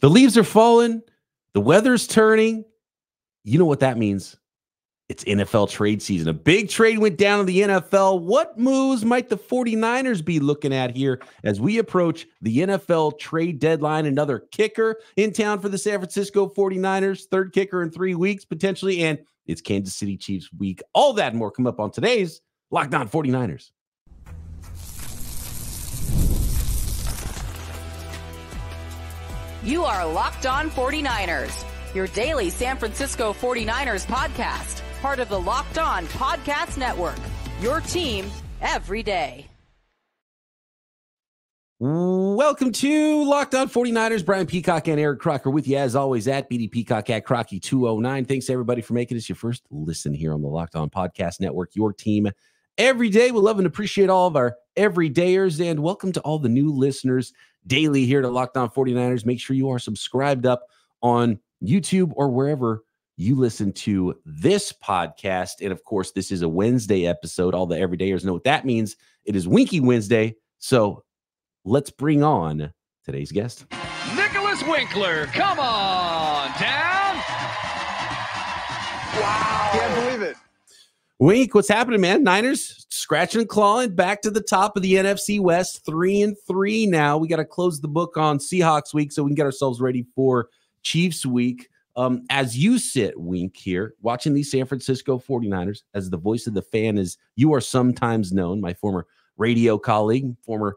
The leaves are falling. The weather's turning. You know what that means? It's NFL trade season. A big trade went down in the NFL. What moves might the 49ers be looking at here as we approach the NFL trade deadline? Another kicker in town for the San Francisco 49ers. Third kicker in 3 weeks, potentially. And it's Kansas City Chiefs week. All that and more come up on today's Locked On 49ers. You are Locked On 49ers, your daily San Francisco 49ers podcast. Part of the Locked On Podcast Network, your team every day. Welcome to Locked On 49ers. Brian Peacock and Eric Crocker with you as always at BD Peacock at Crocky209. Thanks everybody for making us your first listen here on the Locked On Podcast Network, your team every day. We love and appreciate all of our everydayers, and welcome to all the new listeners daily here to Locked On 49ers. Make sure you are subscribed up on YouTube or wherever you listen to this podcast. And of course, this is a Wednesday episode. All the everydayers know what that means. It is Winky Wednesday. So let's bring on today's guest. Nicholas Winkler, come on down. Wow. Can't believe it. Wink, what's happening, man? Niners scratching and clawing back to the top of the NFC West, 3-3 now. We got to close the book on Seahawks week so we can get ourselves ready for Chiefs week. As you sit, Wink, here, watching the San Francisco 49ers, as the voice of the fan, as you are sometimes known, my former radio colleague, former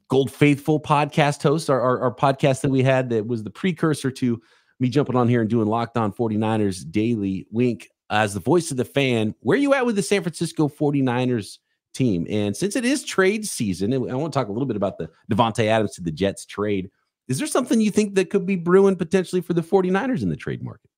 Gold Faithful podcast host, our podcast that we had that was the precursor to me jumping on here and doing Locked On 49ers daily. Wink, as the voice of the fan, where are you at with the San Francisco 49ers team? And since it is trade season, and I want to talk a little bit about the Davonte Adams to the Jets trade, is there something you think that could be brewing potentially for the 49ers in the trade market?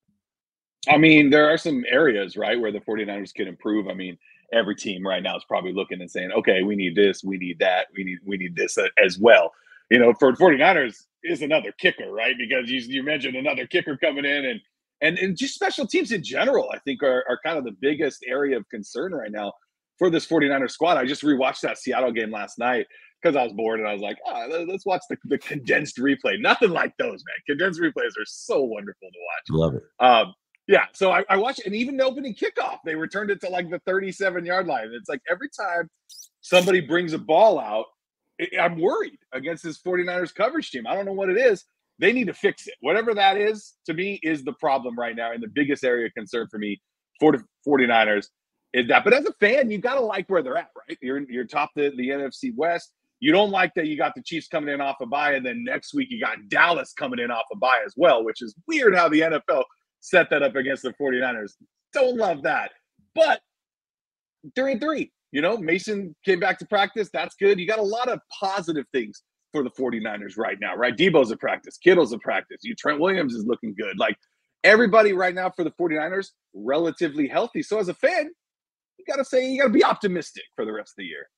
I mean, there are some areas, right, where the 49ers can improve. I mean, every team right now is probably looking and saying, okay, we need this, we need that, we need this as well. You know, for 49ers is another kicker, right? Because you mentioned another kicker coming in, and just special teams in general, I think are kind of the biggest area of concern right now for this 49ers squad. I just rewatched that Seattle game last night because I was bored, and I was like, let's watch the condensed replay. Nothing like those, man. Condensed replays are so wonderful to watch. Love it. Yeah, so I watched, and even the opening kickoff, they returned it to like the 37-yard line. It's like every time somebody brings a ball out, I'm worried against this 49ers coverage team. I don't know what it is. They need to fix it. Whatever that is, to me, is the problem right now. And the biggest area of concern for me for the 49ers is that. But as a fan, you got to like where they're at, right? You're top the NFC West. You don't like that you got the Chiefs coming in off a bye, and then next week you got Dallas coming in off a bye as well, which is weird how the NFL set that up against the 49ers. Don't love that. But 3-3, you know, Mason came back to practice. That's good. You got a lot of positive things for the 49ers right now, right? Debo's at practice. Kittle's at practice. Trent Williams is looking good. Like, everybody right now for the 49ers, relatively healthy. So as a fan, you got to be optimistic for the rest of the year.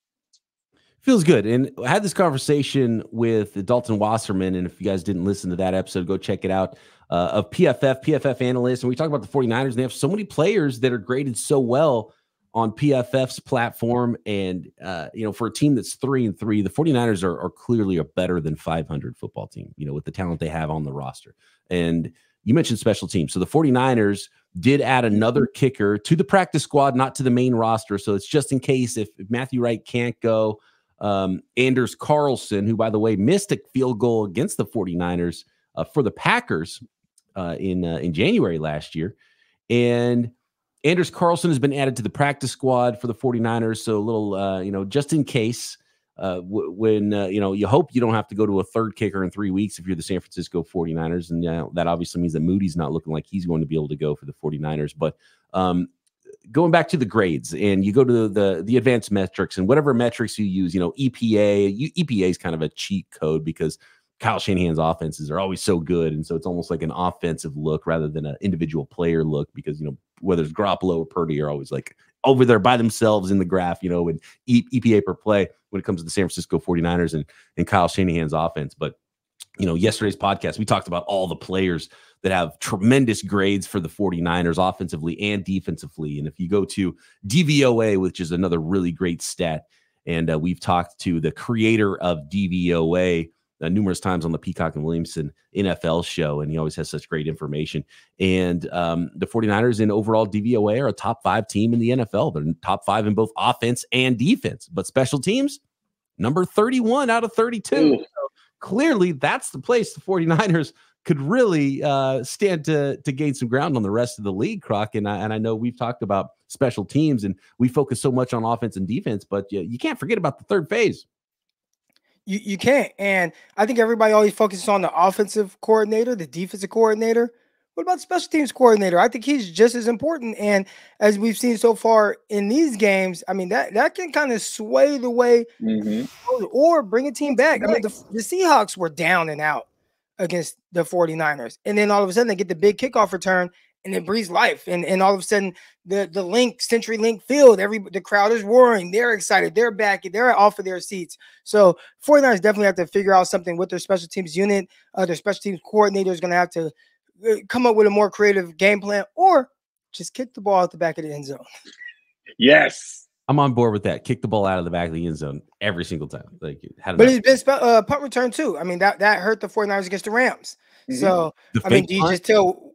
Feels good. And I had this conversation with Dalton Wasserman, and if you guys didn't listen to that episode, go check it out, of PFF analyst. And we talk about the 49ers, and they have so many players that are graded so well on PFF's platform. And, for a team that's 3-3, the 49ers are clearly a better than 500 football team, with the talent they have on the roster. And you mentioned special teams. So the 49ers did add another kicker to the practice squad, not to the main roster. So it's just in case if Matthew Wright can't go. Anders Carlson, who, by the way, missed a field goal against the 49ers for the Packers in January last year. And Anders Carlson has been added to the practice squad for the 49ers. So a little, just in case when you hope you don't have to go to a third kicker in 3 weeks if you're the San Francisco 49ers. And that obviously means that Moody's not looking like he's going to be able to go for the 49ers. But going back to the grades, and you go to the advanced metrics and whatever metrics you use, EPA is kind of a cheat code because Kyle Shanahan's offenses are always so good. And so it's almost like an offensive look rather than an individual player look because, whether it's Garoppolo or Purdy are always like over there by themselves in the graph, and EPA per play when it comes to the San Francisco 49ers and Kyle Shanahan's offense. But, yesterday's podcast, we talked about all the players that have tremendous grades for the 49ers offensively and defensively. And if you go to DVOA, which is another really great stat, and we've talked to the creator of DVOA, numerous times on the Peacock and Williamson NFL show, and he always has such great information. And the 49ers in overall DVOA are a top 5 team in the NFL. They're top 5 in both offense and defense, but special teams, number 31 out of 32. So clearly, that's the place the 49ers could really stand to gain some ground on the rest of the league, Croc. And I know we've talked about special teams, and we focus so much on offense and defense, but you can't forget about the third phase. You can't. And I think everybody always focuses on the offensive coordinator, the defensive coordinator. What about the special teams coordinator? I think he's just as important. And as we've seen so far in these games, I mean, that can kind of sway the way or bring a team back. I mean, the Seahawks were down and out against the 49ers. And then all of a sudden they get the big kickoff return and it breathes life. And all of a sudden the Century Link field, the crowd is roaring. They're excited. They're back. They're off of their seats. So 49ers definitely have to figure out something with their special teams unit. Their special teams coordinator is going to have to come up with a more creative game plan, or just kick the ball out the back of the end zone. Yes. I'm on board with that. Kick the ball out of the back of the end zone every single time. But it's been punt return too. I mean, that hurt the 49ers against the Rams. So, I mean, do you just tell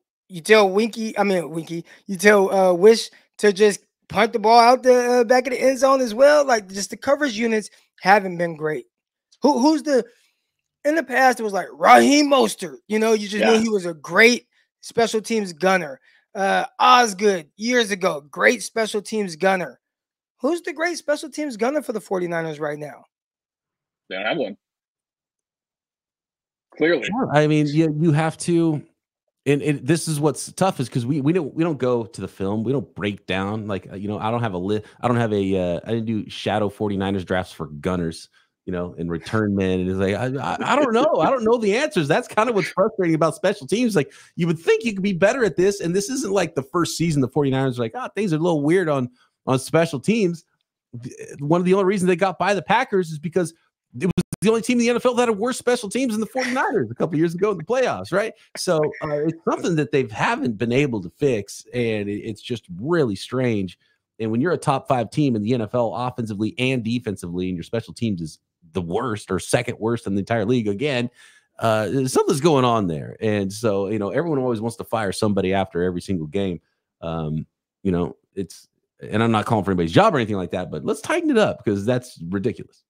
Wish to just punt the ball out the back of the end zone as well? Like, just the coverage units haven't been great. In the past, it was like Raheem Mostert. You just knew he was a great special teams gunner. Osgood, years ago, great special teams gunner. Who's the great special teams gunner for the 49ers right now? They don't have one. Clearly. Yeah, I mean, you have to, and this is what's tough is because we don't go to the film. We don't break down. Like, I don't have a list. I didn't do shadow 49ers drafts for gunners. And return men. And it's like, I don't know. I don't know the answers. That's kind of what's frustrating about special teams. Like, you would think you could be better at this. And this isn't like the first season the 49ers are like, things are a little weird on special teams. One of the only reasons they got by the Packers is because it was the only team in the NFL that had worse special teams than the 49ers a couple of years ago in the playoffs, right? So it's something that they haven't been able to fix. And it's just really strange. And when you're a top 5 team in the NFL offensively and defensively, and your special teams is the worst or second worst in the entire league, again, something's going on there. And so, everyone always wants to fire somebody after every single game. And I'm not calling for anybody's job or anything like that, but let's tighten it up because that's ridiculous.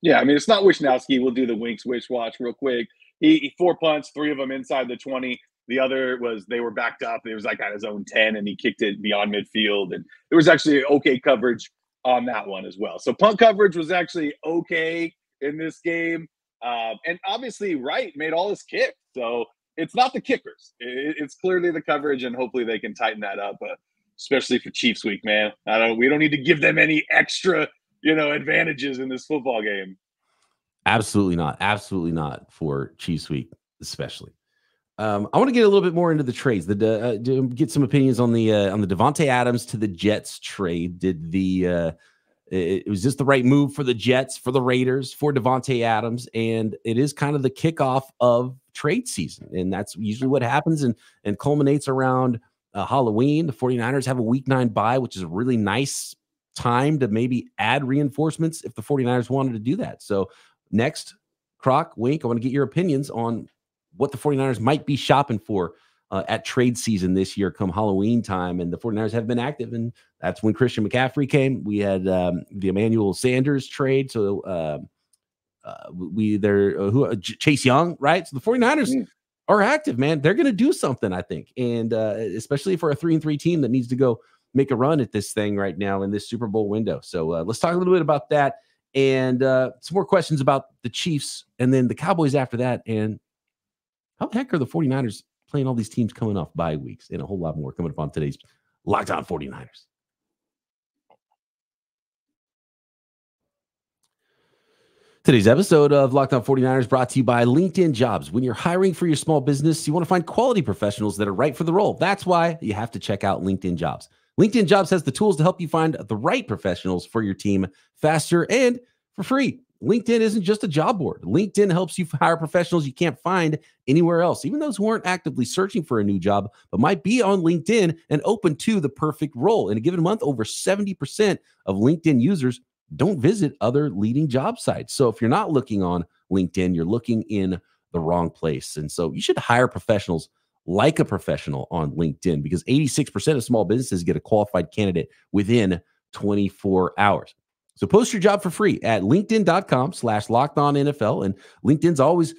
Yeah, I mean, it's not Wishnowsky. We'll do the Winks wish watch real quick. He 4 punts, 3 of them inside the 20. The other was they were backed up. It was like at his own 10, and he kicked it beyond midfield. And there was actually okay coverage on that one as well. So punt coverage was actually okay in this game. And obviously Wright made all his kicks. So it's not the kickers. It's clearly the coverage, and hopefully they can tighten that up, especially for Chiefs week, man. We don't need to give them any extra, advantages in this football game. Absolutely not. Absolutely not for Chiefs week, especially. I want to get a little bit more into the trades. Get some opinions on the Davonte Adams to the Jets trade. Was this the right move for the Jets, for the Raiders, for Davonte Adams? And it is kind of the kickoff of trade season, and that's usually what happens and culminates around Halloween. The 49ers have a week 9 bye, which is a really nice time to maybe add reinforcements if the 49ers wanted to do that. So next, Croc, Wink, I want to get your opinions on what the 49ers might be shopping for at trade season this year come Halloween time. And the 49ers have been active, and that's when Christian McCaffrey came. We had the Emmanuel Sanders trade. So Chase Young, right? So the 49ers are active, man. They're going to do something, I think. And especially for a 3-3 team that needs to go make a run at this thing right now in this Super Bowl window. So let's talk a little bit about that and some more questions about the Chiefs and then the Cowboys after that. And how the heck are the 49ers playing all these teams coming off bye weeks, and a whole lot more coming up on today's Locked On 49ers. Today's episode of Locked On 49ers brought to you by LinkedIn Jobs. When you're hiring for your small business, you want to find quality professionals that are right for the role. That's why you have to check out LinkedIn Jobs. LinkedIn Jobs has the tools to help you find the right professionals for your team faster and for free. LinkedIn isn't just a job board. LinkedIn helps you hire professionals you can't find anywhere else, even those who aren't actively searching for a new job, but might be on LinkedIn and open to the perfect role. In a given month, over 70% of LinkedIn users don't visit other leading job sites. So if you're not looking on LinkedIn, you're looking in the wrong place. And so you should hire professionals like a professional on LinkedIn, because 86% of small businesses get a qualified candidate within 24 hours. So post your job for free at linkedin.com/lockedonnfl. And LinkedIn's always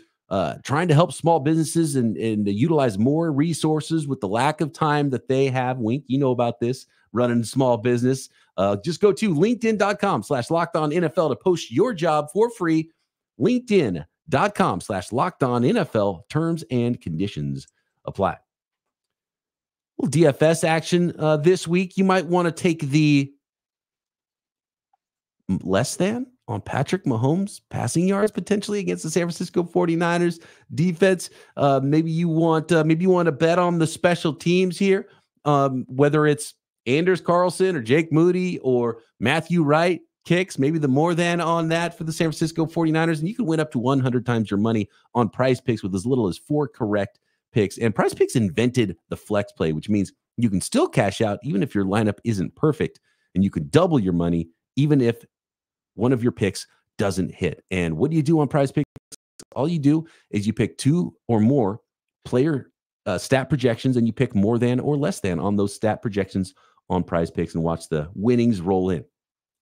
trying to help small businesses and utilize more resources with the lack of time that they have. Wink, you know about this, running a small business. Just go to linkedin.com/lockedonnfl to post your job for free. LinkedIn.com/lockedonnfl. Terms and conditions apply. Well, DFS action this week. You might want to take the less than on Patrick Mahomes passing yards potentially against the San Francisco 49ers defense. Maybe you want to bet on the special teams here, whether it's Anders Carlson or Jake Moody or Matthew Wright kicks, maybe the more than on that for the San Francisco 49ers. And you can win up to 100 times your money on PrizePicks with as little as 4 correct picks. And PrizePicks invented the flex play, which means you can still cash out even if your lineup isn't perfect, and you could double your money even if one of your picks doesn't hit. And what do you do on PrizePicks? All you do is you pick 2 or more player stat projections, and you pick more than or less than on those stat projections on PrizePicks and watch the winnings roll in.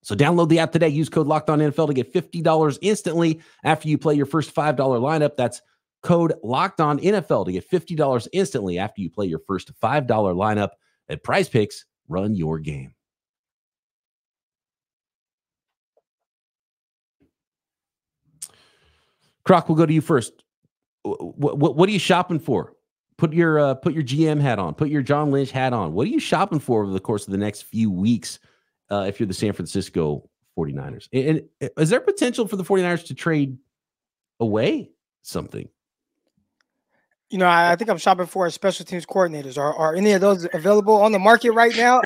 So download the app today. Use code LOCKEDONNFL to get $50 instantly after you play your first $5 lineup. That's code LOCKEDONNFL to get $50 instantly after you play your first $5 lineup at PrizePicks. Run your game. Croc, we'll go to you first. What are you shopping for? Put your GM hat on. Put your John Lynch hat on. What are you shopping for over the course of the next few weeks if you're the San Francisco 49ers? And is there potential for the 49ers to trade away something? You know, I think I'm shopping for special teams coordinators. Are any of those available on the market right now?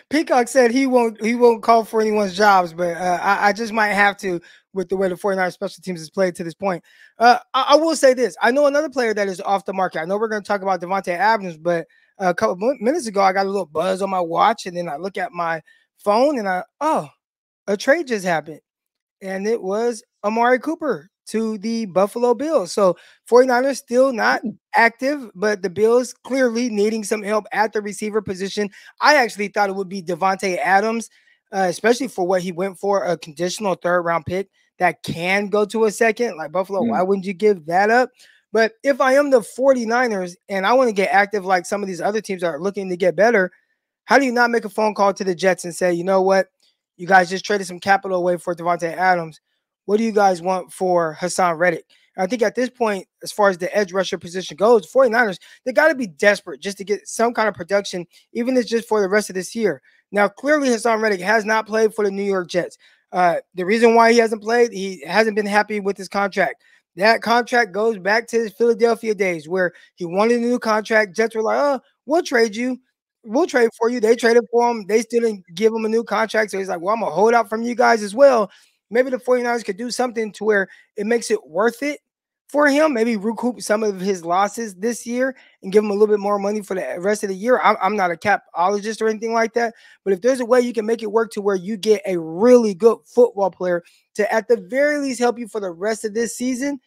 Peacock said he won't call for anyone's jobs, but I just might have to with the way the 49ers special teams has played to this point. I will say this. I know another player that is off the market. I know we're going to talk about Davonte Adams, but a couple minutes ago, I got a little buzz on my watch, and then I look at my phone, and a trade just happened, and it was Amari Cooper to the Buffalo Bills. So 49ers still not active, but the Bills clearly needing some help at the receiver position. I actually thought it would be Davonte Adams, especially for what he went for, a conditional 3rd round pick that can go to a second. Like Buffalo, why wouldn't you give that up? But if I am the 49ers and I want to get active like some of these other teams are looking to get better, how do you not make a phone call to the Jets and say, you know what, you guys just traded some capital away for Davonte Adams. What do you guys want for Haason Reddick? I think at this point, as far as the edge rusher position goes, 49ers, they got to be desperate just to get some kind of production, even if it's just for the rest of this year. Now, clearly, Haason Reddick has not played for the New York Jets. The reason why he hasn't played, he hasn't been happy with his contract. That contract goes back to his Philadelphia days where he wanted a new contract. Jets were like, oh, we'll trade you. We'll trade for you. They traded for him. They still didn't give him a new contract. So he's like, well, I'm going to hold out from you guys as well. Maybe the 49ers could do something to where it makes it worth it for him. Maybe recoup some of his losses this year and give him a little bit more money for the rest of the year. I'm not a capologist or anything like that, but if there's a way you can make it work to where you get a really good football player to at the very least help you for the rest of this season,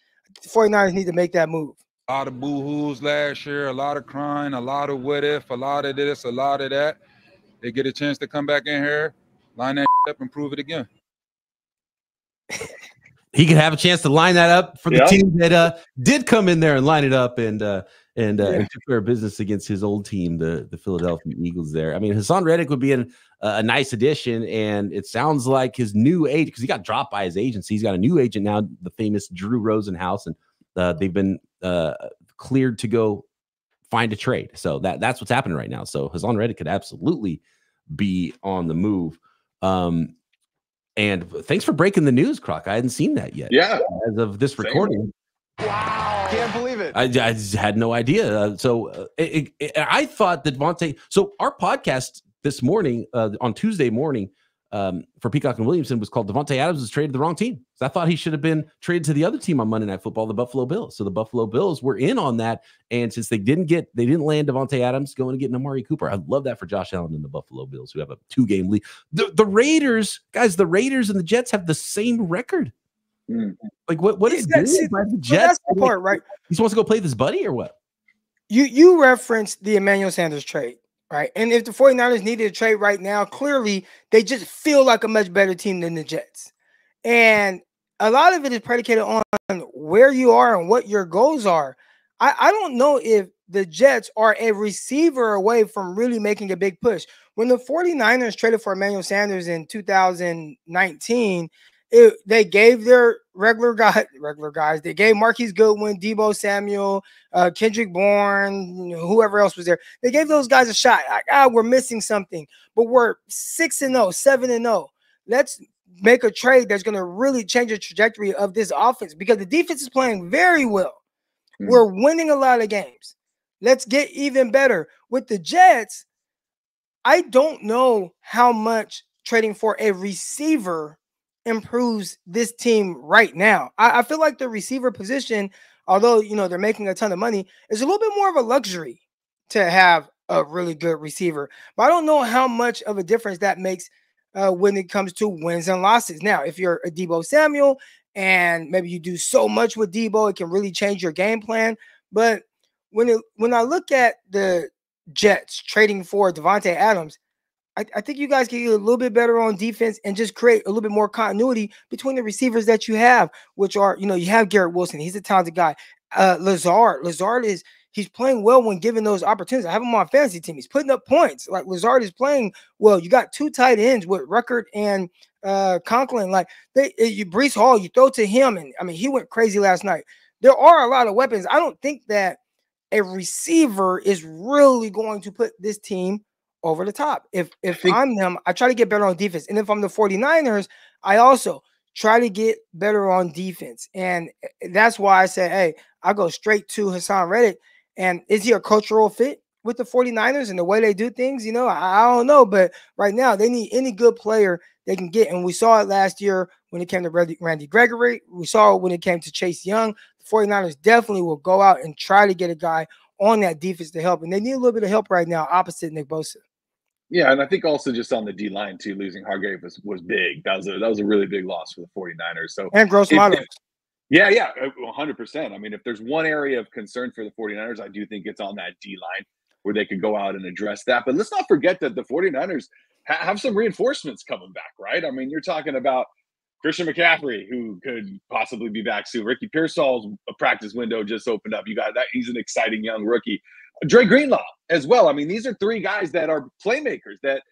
the 49ers need to make that move. A lot of boo-hoos last year, a lot of crying, a lot of what if, a lot of this, a lot of that. They get a chance to come back in here, line that up and prove it again. He could have a chance to line that up for the team that did come in there and line it up and took care of business against his old team, the Philadelphia Eagles there. I mean, Haason Reddick would be a nice addition, and it sounds like his new agent, because he got dropped by his agency. He's got a new agent now, the famous Drew Rosenhaus, and they've been cleared to go find a trade. So that's what's happening right now. So Haason Reddick could absolutely be on the move. And thanks for breaking the news, Croc. I hadn't seen that yet. Yeah. As of this recording. Wow. Can't believe it. I just had no idea. I thought that Davonte. So our podcast this morning, on Tuesday morning, for Peacock and Williamson was called Davonte Adams was traded to the wrong team. So I thought he should have been traded to the other team on Monday Night Football, the Buffalo Bills. So the Buffalo Bills were in on that. And since they didn't land Davonte Adams, going to get Amari Cooper. I love that for Josh Allen and the Buffalo Bills, who have a 2-game lead. The Raiders, guys, the Raiders and the Jets have the same record. Like what is doing by the Jets? That's the part, right? He supposed to go play with his buddy or what? You referenced the Emmanuel Sanders trade, right? And if the 49ers needed a trade right now, clearly they just feel like a much better team than the Jets. And a lot of it is predicated on where you are and what your goals are. I don't know if the Jets are a receiver away from really making a big push. When the 49ers traded for Emmanuel Sanders in 2019, they gave their regular guys. They gave Marquise Goodwin, Deebo Samuel, Kendrick Bourne, whoever else was there. They gave those guys a shot. Like, we're missing something, but we're 6-0, 7-0. Let's make a trade that's going to really change the trajectory of this offense because the defense is playing very well. We're winning a lot of games. Let's get even better. With the Jets, I don't know how much trading for a receiver improves this team right now. I feel like the receiver position, although, they're making a ton of money, is a little bit more of a luxury to have a really good receiver. But I don't know how much of a difference that makes when it comes to wins and losses. Now, if you're a Deebo Samuel and maybe you do so much with Deebo, it can really change your game plan. But when I look at the Jets trading for Davonte Adams, I think you guys can get a little bit better on defense and just create a little bit more continuity between the receivers that you have, which are, you have Garrett Wilson. He's a talented guy. Lazard he's playing well when given those opportunities. I have him on my fantasy team. He's putting up points. Like, Lazard is playing well. You got two tight ends with Ruckert and Conklin. Like, Breece Hall, you throw to him, and I mean, he went crazy last night. There are a lot of weapons. I don't think that a receiver is really going to put this team over the top. If I'm them, I try to get better on defense. And if I'm the 49ers, I also try to get better on defense. And that's why I said, hey, I go straight to Haason Reddick. And is he a cultural fit with the 49ers and the way they do things? I don't know. But right now, they need any good player they can get. And we saw it last year when it came to Randy Gregory. We saw it when it came to Chase Young. The 49ers definitely will go out and try to get a guy on that defense to help. And they need a little bit of help right now opposite Nick Bosa. Yeah, and I think also just on the D line too, losing Hargrave was big. That was a really big loss for the 49ers. So and Gross Matos. Yeah, 100%. I mean, if there's one area of concern for the 49ers, I do think it's on that D line where they could go out and address that. But let's not forget that the 49ers have some reinforcements coming back, right? I mean, you're talking about Christian McCaffrey, who could possibly be back soon. Ricky Pearsall's practice window just opened up. You got that. He's an exciting young rookie. Dre Greenlaw as well. I mean, these are three guys that are playmakers that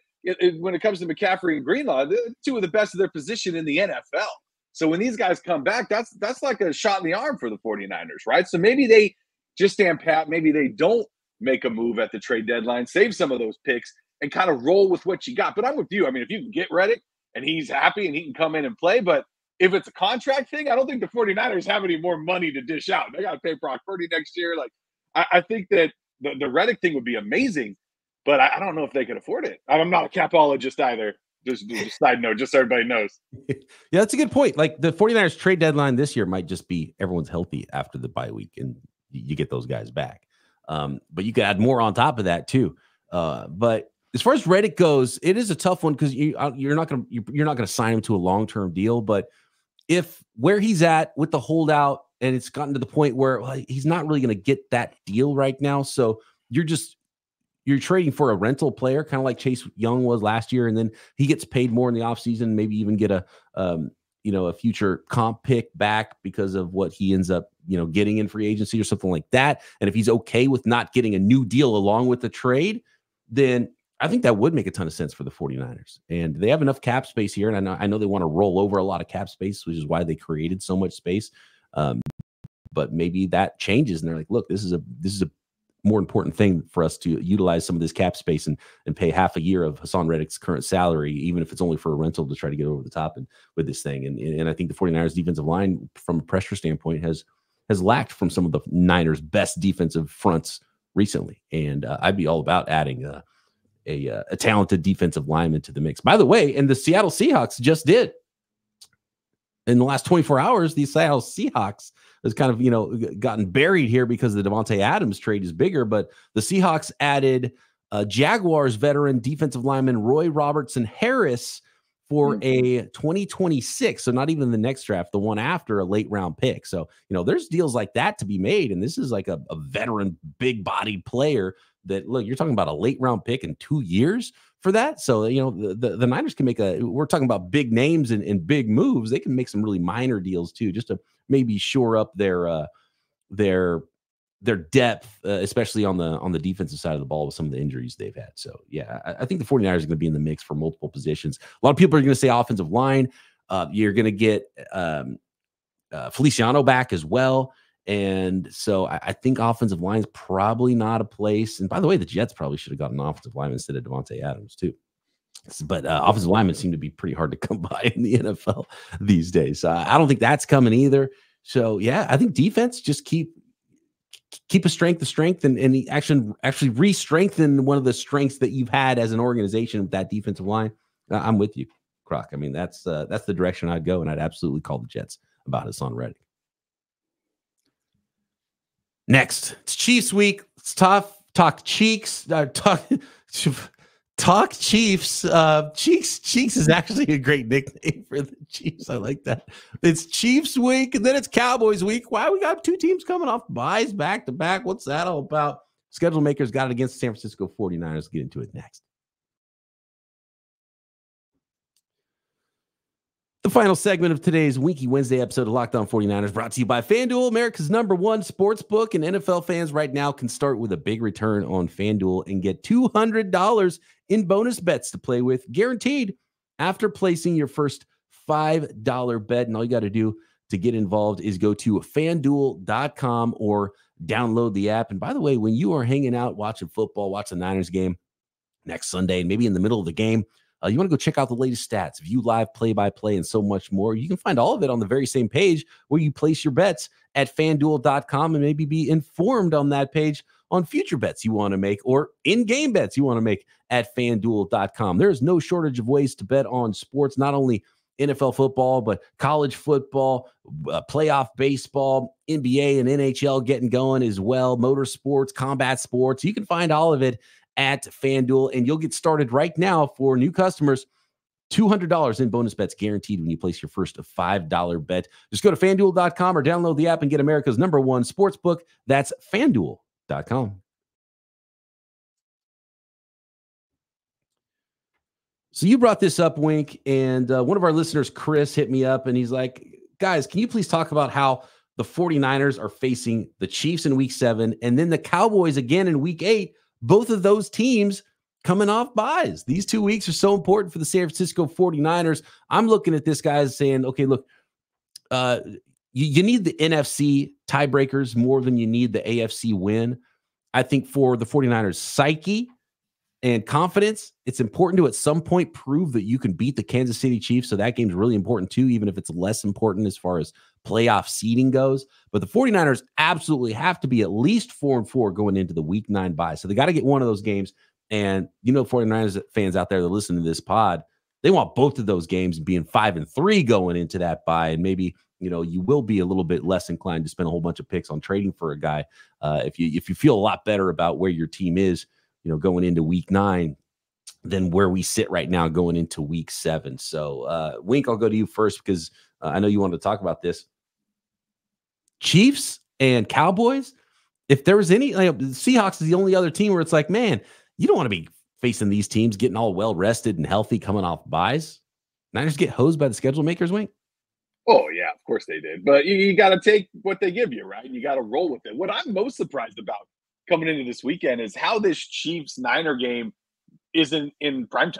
when it comes to McCaffrey and Greenlaw, they're two of the best of their position in the NFL. So when these guys come back, that's like a shot in the arm for the 49ers, right? So maybe they just stand pat. Maybe they don't make a move at the trade deadline, save some of those picks, and kind of roll with what you got. But I'm with you. I mean, if you can get Reddick and he's happy and he can come in and play, but if it's a contract thing, I don't think the 49ers have any more money to dish out. They got to pay Brock Purdy next year. Like, I think that the Reddick thing would be amazing, but I don't know if they could afford it. I'm not a capologist either. Just side note, just so everybody knows. Yeah, that's a good point. Like, the 49ers trade deadline this year might just be everyone's healthy after the bye week and you get those guys back. But you could add more on top of that too. But as far as Reddick goes, it is a tough one because you're not gonna sign him to a long-term deal. But if where he's at with the holdout, and it's gotten to the point where he's not really going to get that deal right now. So you're trading for a rental player, kind of like Chase Young was last year. And then he gets paid more in the offseason, maybe even get a future comp pick back because of what he ends up, getting in free agency or something like that. And if he's okay with not getting a new deal along with the trade, then I think that would make a ton of sense for the 49ers. And they have enough cap space here. And I know they want to roll over a lot of cap space, which is why they created so much space. But maybe that changes and they're like, look, this is a more important thing for us to utilize some of this cap space and pay half a year of Haason Reddick's current salary, even if it's only for a rental, to try to get over the top and with this thing. And I think the 49ers defensive line from a pressure standpoint has lacked from some of the Niners' best defensive fronts recently. And I'd be all about adding a talented defensive lineman to the mix. By the way, and the Seattle Seahawks just did. In the last 24 hours, the Seattle Seahawks has kind of, gotten buried here because the Davonte Adams trade is bigger. But the Seahawks added Jaguars veteran defensive lineman Roy Robertson Harris for a 2026. So not even the next draft, the one after, a late round pick. So, there's deals like that to be made. And this is like a veteran, big bodied player that, look, you're talking about a late round pick in 2 years for that. So, the Niners can we're talking about big names and big moves. They can make some really minor deals too, just to maybe shore up their depth, especially on the defensive side of the ball with some of the injuries they've had. So, yeah, I think the 49ers are going to be in the mix for multiple positions. A lot of people are going to say offensive line. You're going to get Feliciano back as well. And so I think offensive line is probably not a place. And by the way, the Jets probably should have gotten an offensive lineman instead of Davonte Adams too. But offensive linemen seem to be pretty hard to come by in the NFL these days. So I don't think that's coming either. So, yeah, I think defense, just keep a strength and actually re-strengthen one of the strengths that you've had as an organization with that defensive line. I'm with you, Croc. I mean, that's the direction I'd go, and I'd absolutely call the Jets about Haason Reddick. Next, it's Chiefs week. It's tough. Talk Chiefs. Talk Chiefs. Cheeks is actually a great nickname for the Chiefs. I like that. It's Chiefs week, and then it's Cowboys week. Why we got two teams coming off buys back to back? What's that all about? Schedule makers got it against the San Francisco 49ers. Let's get into it next. The final segment of today's Winky Wednesday episode of Locked On 49ers brought to you by FanDuel, America's #1 sports book. And NFL fans right now can start with a big return on FanDuel and get $200 in bonus bets to play with, guaranteed, after placing your first $5 bet. And all you got to do to get involved is go to FanDuel.com or download the app. And by the way, when you are hanging out watching football, watch the Niners game next Sunday, and maybe in the middle of the game, you want to go check out the latest stats, view live play-by-play, and so much more. You can find all of it on the very same page where you place your bets at FanDuel.com, and maybe be informed on that page on future bets you want to make or in-game bets you want to make at FanDuel.com. There is no shortage of ways to bet on sports, not only NFL football, but college football, playoff baseball, NBA and NHL getting going as well, motorsports, combat sports. You can find all of it at FanDuel, and you'll get started right now for new customers. $200 in bonus bets guaranteed when you place your first $5 bet. Just go to FanDuel.com or download the app and get America's #1 sports book. That's FanDuel.com. So you brought this up, Wink, and one of our listeners, Chris, hit me up, and he's like, guys, can you please talk about how the 49ers are facing the Chiefs in week 7 and then the Cowboys again in week 8? Both of those teams coming off buys. These 2 weeks are so important for the San Francisco 49ers. I'm looking at this guy as saying, okay, look, you need the NFC tiebreakers more than you need the AFC win. I think for the 49ers psyche and confidence, it's important to at some point prove that you can beat the Kansas City Chiefs. So that game's really important too, even if it's less important as far as playoff seeding goes. But the 49ers absolutely have to be at least 4-4 going into the week 9 bye. So they got to get one of those games. And 49ers fans out there that listen to this pod, they want both of those games being 5-3 going into that bye. And maybe, you will be a little bit less inclined to spend a whole bunch of picks on trading for a guy. If you feel a lot better about where your team is, going into week 9 than where we sit right now going into week 7. So, Wink, I'll go to you first because I know you wanted to talk about this. Chiefs and Cowboys, if there was any, Seahawks is the only other team where it's like, man, you don't want to be facing these teams getting all well rested and healthy coming off buys. Niners get hosed by the schedule makers, Wink? Oh, yeah, of course they did. But you got to take what they give you, right? You got to roll with it. What I'm most surprised about coming into this weekend is how this Chiefs-Niner game isn't in primetime.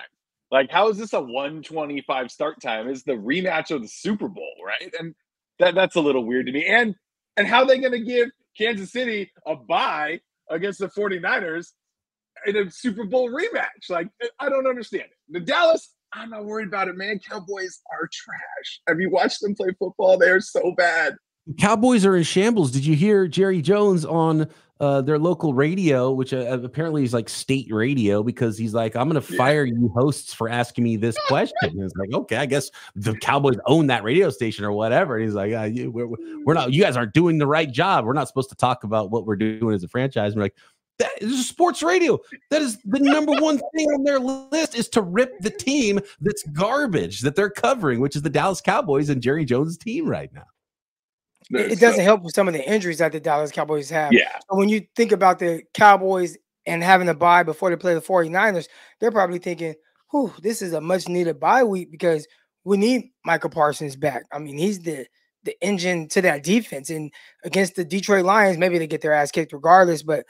Like, how is this a 1:25 start time? It's the rematch of the Super Bowl, right? And that's a little weird to me. And how are they going to give Kansas City a bye against the 49ers in a Super Bowl rematch? Like, I don't understand it. The Dallas, I'm not worried about it, man. Cowboys are trash. Have you watched them play football? They are so bad. Cowboys are in shambles. Did you hear Jerry Jones on their local radio, which apparently is like state radio, because he's like, I'm going to fire you hosts for asking me this question. And it's like, okay, I guess the Cowboys own that radio station or whatever. And he's like, we're not, you guys aren't doing the right job. We're not supposed to talk about what we're doing as a franchise. And we're like, That is sports radio. That is the number one thing on their list, is to rip the team that's garbage that they're covering, which is the Dallas Cowboys and Jerry Jones' team right now. It doesn't help with some of the injuries that the Dallas Cowboys have. Yeah. So when you think about the Cowboys and having a bye before they play the 49ers, they're probably thinking, whew, this is a much needed bye week because we need Michael Parsons back. I mean, he's the engine to that defense. And against the Detroit Lions, maybe they get their ass kicked regardless, but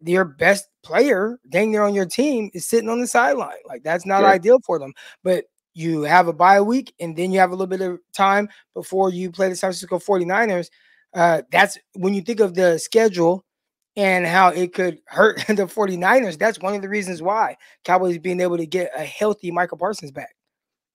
your best player dang near on your team is sitting on the sideline. Like, that's not ideal for them. But you have a bye week, and then you have a little bit of time before you play the San Francisco 49ers. That's when you think of the schedule and how it could hurt the 49ers. That's one of the reasons why Cowboys being able to get a healthy Michael Parsons back.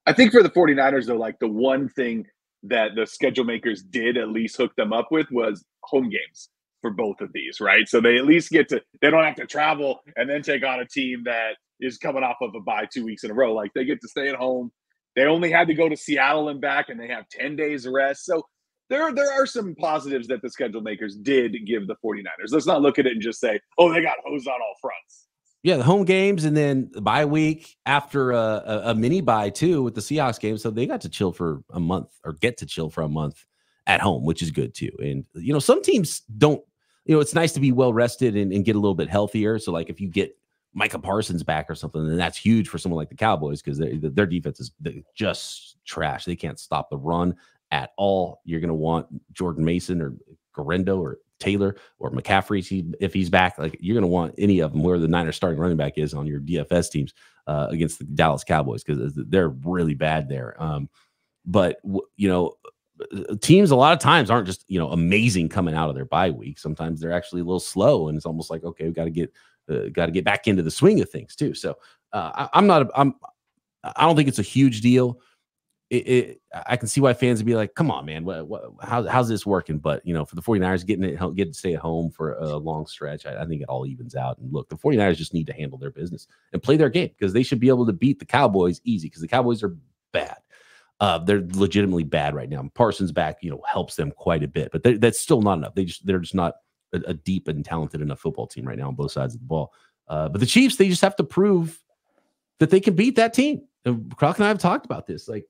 I think for the 49ers, though, like the one thing that the schedule makers did at least hook them up with was home games for both of these, right? So they at least they don't have to travel and then take on a team that is coming off of a bye 2 weeks in a row. Like, they get to stay at home. They only had to go to Seattle and back, and they have 10 days of rest. So there are some positives that the schedule makers did give the 49ers. Let's not look at it and just say, oh, they got hosed on all fronts. Yeah, the home games and then the bye week after a mini bye too with the Seahawks game. So they got to chill for a month, or get to chill for a month at home, which is good too. And, some teams don't, it's nice to be well rested and get a little bit healthier. So like if you get Micah Parsons back or something, then that's huge for someone like the Cowboys, because their defense is just trash. They can't stop the run at all. You're going to want Jordan Mason or Garendo or Taylor or McCaffrey if he's back. Like, you're going to want any of them, where the Niners starting running back is on your DFS teams against the Dallas Cowboys, because they're really bad there. But teams a lot of times aren't just amazing coming out of their bye week. Sometimes they're actually a little slow, and it's almost like, okay, we got to get back into the swing of things too. So I don't think it's a huge deal. I can see why fans would be like, come on, man, how's this working? But for the 49ers getting to stay at home for a long stretch, I think it all evens out. And look, the 49ers just need to handle their business and play their game, because they should be able to beat the Cowboys easy, because the Cowboys are bad. They're legitimately bad right now. Parsons back, helps them quite a bit, but that's still not enough. They're just not a deep and talented enough football team right now on both sides of the ball. But the Chiefs, they just have to prove that they can beat that team. And Croc and I have talked about this. Like,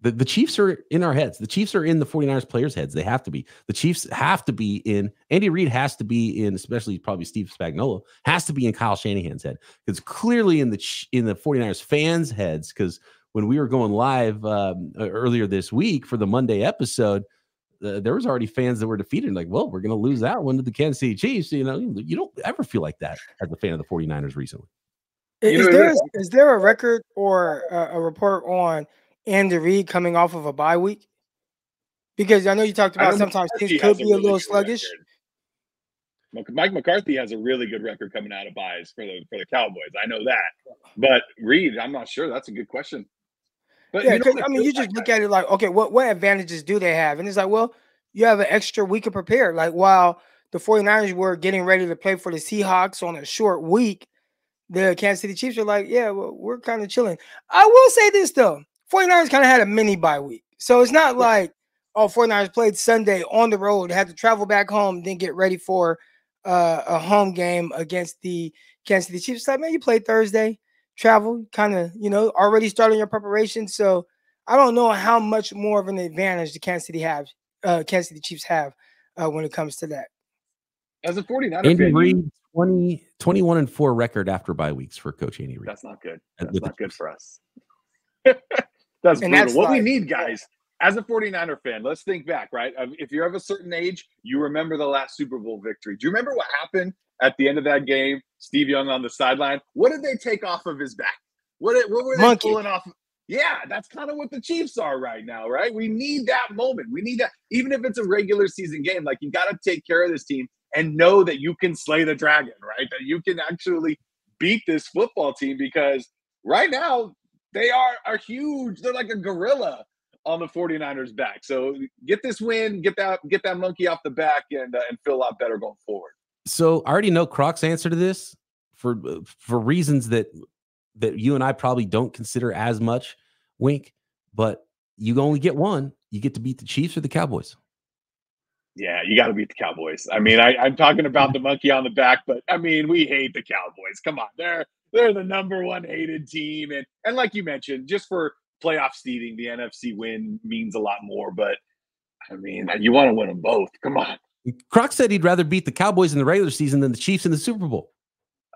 the Chiefs are in our heads. The Chiefs are in the 49ers players' heads. They have to be. The Chiefs have to be in. Andy Reid has to be in, especially probably Steve Spagnuolo, has to be in Kyle Shanahan's head. It's clearly in the 49ers fans' heads, because when we were going live earlier this week for the Monday episode, there was already fans that were defeated. Like, well, we're going to lose that one to the Kansas City Chiefs. You don't ever feel like that as a fan of the 49ers recently. Is there a record or a report on Andy Reid coming off of a bye week? Because I know you talked about sometimes things could be a little sluggish. Mike McCarthy has a really good record coming out of byes for the Cowboys. I know that. But Reid, I'm not sure. That's a good question. But yeah, you just look at it like, okay, what advantages do they have? And it's like, well, you have an extra week to prepare. Like, while the 49ers were getting ready to play for the Seahawks on a short week, the Kansas City Chiefs are like, yeah, well, we're kind of chilling. I will say this, though. 49ers kind of had a mini bye week. So it's not like, 49ers played Sunday on the road, had to travel back home, then get ready for a home game against the Kansas City Chiefs. It's like, man, you played Thursday, travel, kind of, already starting your preparation. So I don't know how much more of an advantage the Kansas City Chiefs have when it comes to that. As a 49er Andy fan, Reid, 21-4 record after bye weeks for Coach Andy Reid. That's not good. That's not good for us. That's brutal. What we need, guys, as a 49er fan, let's think back, right? If you're of a certain age, you remember the last Super Bowl victory. Do you remember what happened at the end of that game? Steve Young on the sideline. What did they take off of his back? What were they pulling off? Yeah, that's kind of what the Chiefs are right now, right? We need that moment. We need that. Even if it's a regular season game, like, you got to take care of this team and know that you can slay the dragon, right? That you can actually beat this football team, because right now, they are huge. They're like a gorilla on the 49ers' back. So get this win, get that monkey off the back, and feel a lot better going forward. So I already know Croc's answer to this for reasons that you and I probably don't consider as much, Wink. But you only get one. You get to beat the Chiefs or the Cowboys. Yeah, you got to beat the Cowboys. I mean, I'm talking about the monkey on the back, but I mean, we hate the Cowboys. Come on, they're the number one hated team, and like you mentioned, just for playoff seeding, the NFC win means a lot more. But I mean, you want to win them both. Come on. Croc said he'd rather beat the Cowboys in the regular season than the Chiefs in the Super Bowl.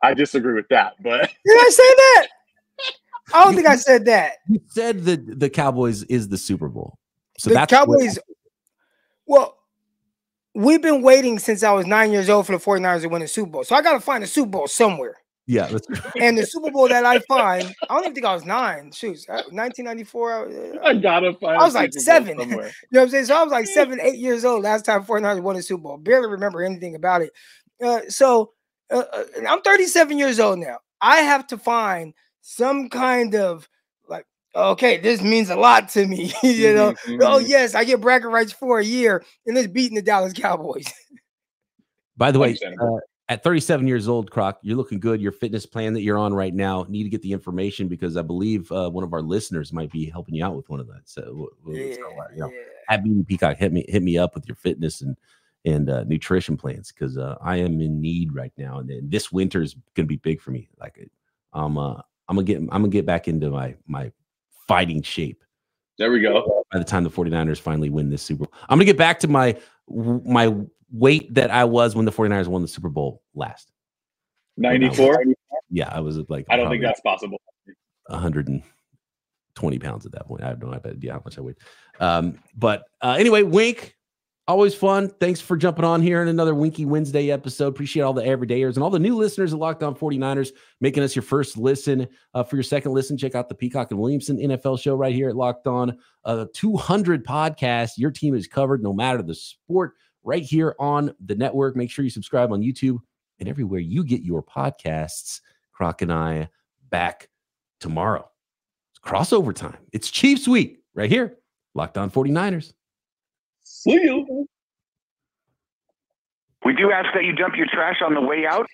I disagree with that, but did I say that? I don't think I said that. You said the Cowboys is the Super Bowl. So the that's Cowboys. Well, we've been waiting since I was 9 years old for the 49ers to win a Super Bowl. So I got to find a Super Bowl somewhere. Yeah. That's and the Super Bowl that I find, I don't even think I was 9. Shoot, 1994. I got to find I was like 7. You know somewhere. what I'm saying? So I was like 7, 8 years old last time 49ers won a Super Bowl. Barely remember anything about it. I'm 37 years old now. I have to find some kind of like, okay, this means a lot to me. You know, oh yes, I get bragging rights for a year, and it's beating the Dallas Cowboys. By the way, at 37 years old, Croc, you're looking good. Your fitness plan that you're on right now, need to get the information because I believe one of our listeners might be helping you out with one of that. So, at Brian Peacock, hit me up with your fitness and nutrition plans because I am in need right now, and then this winter is gonna be big for me. Like, I'm gonna get back into my fighting shape. There we go. By the time the 49ers finally win this Super Bowl, I'm gonna get back to my weight that I was when the 49ers won the Super Bowl last. 94. Yeah, I was like, I don't think that's possible. 120 pounds at that point. I have no idea how much I weighed. But anyway, Wink. Always fun. Thanks for jumping on here in another Winky Wednesday episode. Appreciate all the everydayers and all the new listeners at Locked On 49ers making us your first listen. For your second listen, check out the Peacock and Williamson NFL show right here at Locked On. 200 podcasts. Your team is covered no matter the sport right here on the network. Make sure you subscribe on YouTube and everywhere you get your podcasts. Croc and I back tomorrow. It's crossover time. It's Chiefs week right here. Locked On 49ers. See you. We do ask that you dump your trash on the way out.